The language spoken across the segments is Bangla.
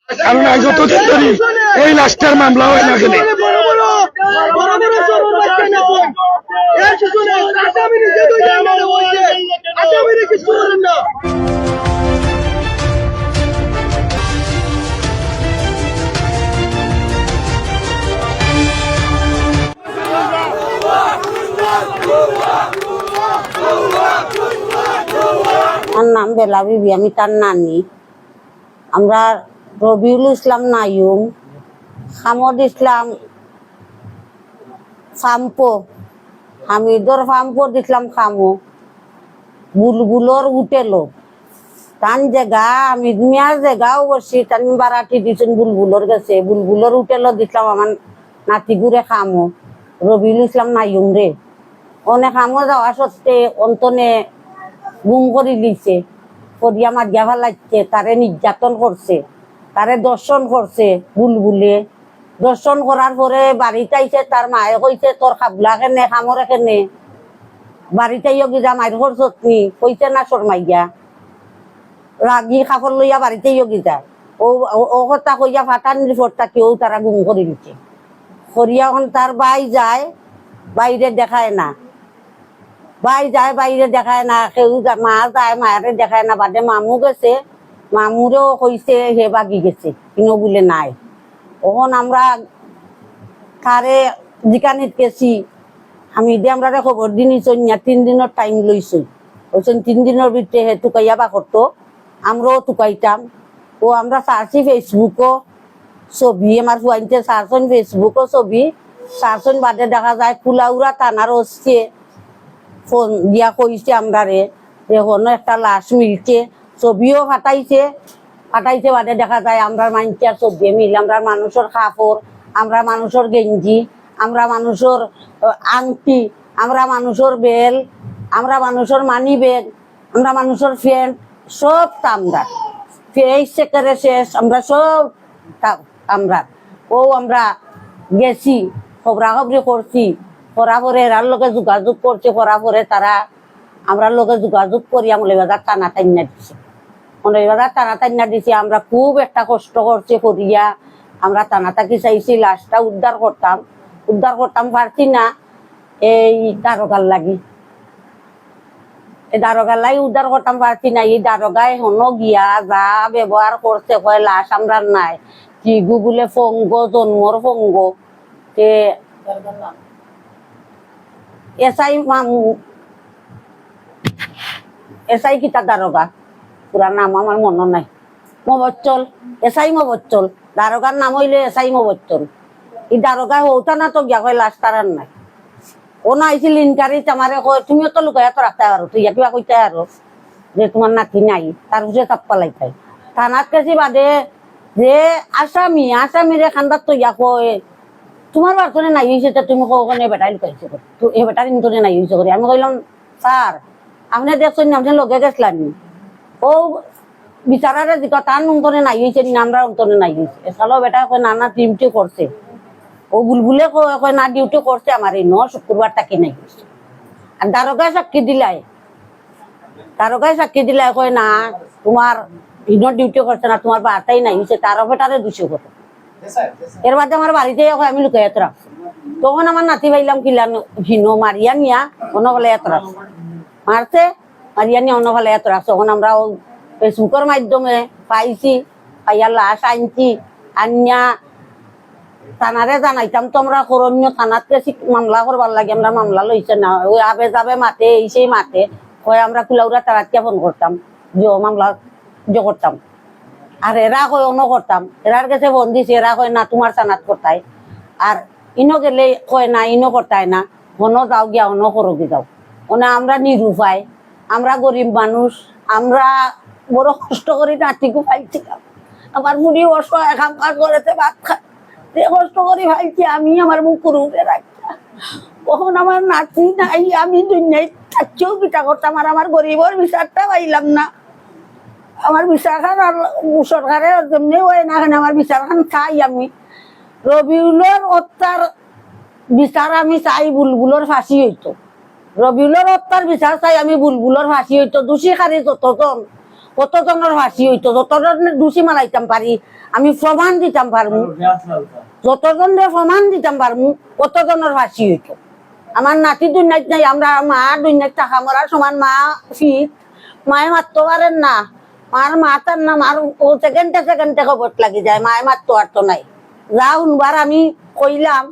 কারণ আজ যতদিন ধরে এই লাস্টার মামলা হয় না গেলে আমার নাম বেলা বিবি, আমি তার নানি। আমরা রবিউল ইসলাম নাইম, হামদ ইসলাম ফাম্পো, হামিদর ফাম্পো দিছিলাম খামো, বুলবুলর উঠেলো তান জায়গা আমি মিয়ার জায়গাও বসি তান বারাটি দিছেন বুলবুলর গেছে, বুলবুলর উঠেলো দিছিলাম আমার নাতি ঘুরে খামো রবিউল ইসলাম নাইম রে। অনেক খামো যাওয়া সত্ত্বে অন্তনে গুম করে দিছে, করিয়া মারিয়া ফেলাইছে, তারে নির্যাতন করছে, তারে দর্শন করছে বুলবুলে। দর্শন করার পরে বাড়িতে আইছে, তার মায়ে কইছে তোর খাবলা কেনে খামরে কেনে বাড়িতে গিয়া মায়ের করছত নি, কইছে না শর্মাইয়া রাগি কাপড় লইয়া বাড়িতে যায়। ও কথা কইয়া ফাটান রিপোর্টটা কেউ তারা গুম করে দিচ্ছে। করিয়া এখন তার বাই যায়, বাইরে দেখায় না, বাই যায় বাইরে দেখায় না, কেউ মা যায় মায়ারে দেখায় না। বাদে মামু গেছে, মামুরেও কইছে হে বাগি গেছে, কিনো বলে নাই। তখন আমরা তারে জিকানিত গেছি, আমি আমরা খবর দিন 3 দিনের টাইম লইছি, বলছেন 3 দিনের ভিতরে হে টুকাইয়া বা করতো, আমরাও টুকাইতাম। ও আমরা সার্চি ফেসবুকও ছবি, আমার ফুয়াইনতে সার্চন ফেসবুকও ছবি সার্চন। বাদে দেখা যায় কুলাউড়া থানার হচ্ছে ফোন দিয়া কইছে আমরা রে এখনো একটা লাশ মিলছে, ছবিও ফাটাইছে। বাদে দেখা যায় আমরা মাইনচার ছবি মিল, আমরা মানুষের কাপড়, আমরা মানুষের গেঞ্জি, আমরা মানুষের আংটি, আমরা মানুষের বেল, আমরা মানুষের মানি ব্যাগ, আমরা মানুষের ফ্যান, সব আমরা ফেস সেকারে শেষ, আমরা সব আমরা আমরা গেছি, খবরাখবরি করছি, করার পরে এরার লোকে যোগাযোগ করছে, করার পরে তারা আমরা লোকে যোগাযোগ করি মৌলবাজার টানা টাইনা দিছে, মৌলবাজার টানা টাইনা দিছে। আমরা খুব একটা কষ্ট করছে করিয়া আমরা টানা থাকি চাইছি লাশটা উদ্ধার করতাম পারছি না। এই দারোগার লাগি উদ্ধার করতাম পারছি না। এই দারোগায় হনো গিয়া যা ব্যবহার করছে, কয় লাশ আমরা নাই, কি গুগলে ফঙ্গ জন্মর ফঙ্গ। এসআই মামু, এসআই কিতা দারোগা পুরা নাম আমার মনে নাই, মবচ্চল, এসআই মবচ্চল, দারোগার নাম হইলে এসআই মবচ্চল। এই দারোগা হৌতা না তো গিয়া কয় লাশ তারার নাই। ও না আইছিল ইনকারিত আমারে কয় তুমিও তো লুকাইয়া তো রাখতে পারো, তুই কিবা কইতে আরো যে তোমার নাতি নাই, তার উপরে চাপ পালাইতাই। থানাত কাছে বাদে যে আসামিরে খান্দার তো ইয়া কয় তোমার বার্তনে নাই হয়েছে, তুমি কখনো বেটাই লুকাইছে এ বেটার ইন্তনে নাই হয়েছে করি। আমি কইলাম স্যার আপনি দেখছেন আপনি লগে গেছিলেন, ও বিচারারে দিকা তার অন্তরে নাই হয়েছে, আমরা অন্তরে নাই হয়েছে। এসালো বেটা কয় না ডিউটি করছে, ও বুলবুলে কয় না ডিউটি করছে আমার এই শুক্রবার তাকে নাই হয়েছে। আর দারোগায় সাক্ষী দিলাই কয় না তোমার ইনর ডিউটি করছে না, তোমার বার্তাই নাই হয়েছে, তারও বেটারে দুশো করে। এর বাদে আমার বাড়িতে আমি লুকাই এত রাখছি। তখন আমার নাতি ভাইলাম কিলাম ভিনো মারিয়া নিয়া অন্য বলে এত রাখছে, মারছে মারিয়া নিয়ে অন্য বলে এত রাখছে। তখন আমরা ফেসবুকের মাধ্যমে পাইছি, পাইয়া লাশ আনছি, আনিয়া থানারে জানাইতাম তো আমরা করণীয় থানাত গেছি মামলা করবার লাগে। আমরা মামলা লইছে না, ওই আবে যাবে মাতে এই মাতে কয় আমরা কুলাউড়া তারাতকে ফোন করতাম মামলা করতাম। আর এরা কয় অন্য করতাম, এরার কাছে ফোন দিছে, এরা কয় না তোমার সানাত করতায়। আর ইনো গেলে কয় না ইনো করতায় না, অনো যাও গিয়া অন্য করোগে যাও। মানে আমরা নিরুপায়, আমরা গরিব মানুষ, আমরা বড় কষ্ট করি নাতিকে পাইছিলাম। আমার মুড়ি অসহায় কাম কাজ করেছে, ভাত খায় কষ্ট করে ভাইছি, আমি আমার মুখ উঠে রাখছি। কখন আমার নাতি নাই, আমি দুনিয়ায় থাকছেও পিঠা করতাম, আর আমার গরিবর বিচারটা পাইলাম না। আমার বিচারখান সরকারের জন্য হয় না, আমার বিচারখান চাই আমি। রবিউলের হত্যার বিচার আমি চাই, বুলবুলের ফাঁসি হইতো। রবিউলের হত্যার বিচার চাই আমি, বুলবুলের ফাঁসি হইতো। দোষী খারি যতজন কতজনের ফাঁসি হইতো, যতজনের দোষী মালাইতাম পারি আমি প্রমাণ দিতাম পারমু, যতজনের প্রমাণ দিতাম পারমু কতজনের ফাঁসি হইতো। আমার নাতি দুনিয়াত নাই, আমরা মা দুনিয়াত টাকা মরার সমান মা ফিট, মায়ে মারতে পারেন না, মার মাতার না, মার ও সেকেন্ডে সেকেন্ডে খবর লাগি যায়, মায়ে মারতে পারতো নাই। যা শুনবার আমি কইলাম,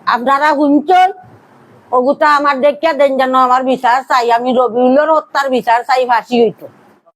আপনারা শুনছেন, ওগুতা আমার দেখিয়া দেন যেন আমার বিচার চাই, আমি রবিউলের হত্যার বিচার চাই, ফাঁসি হইতো।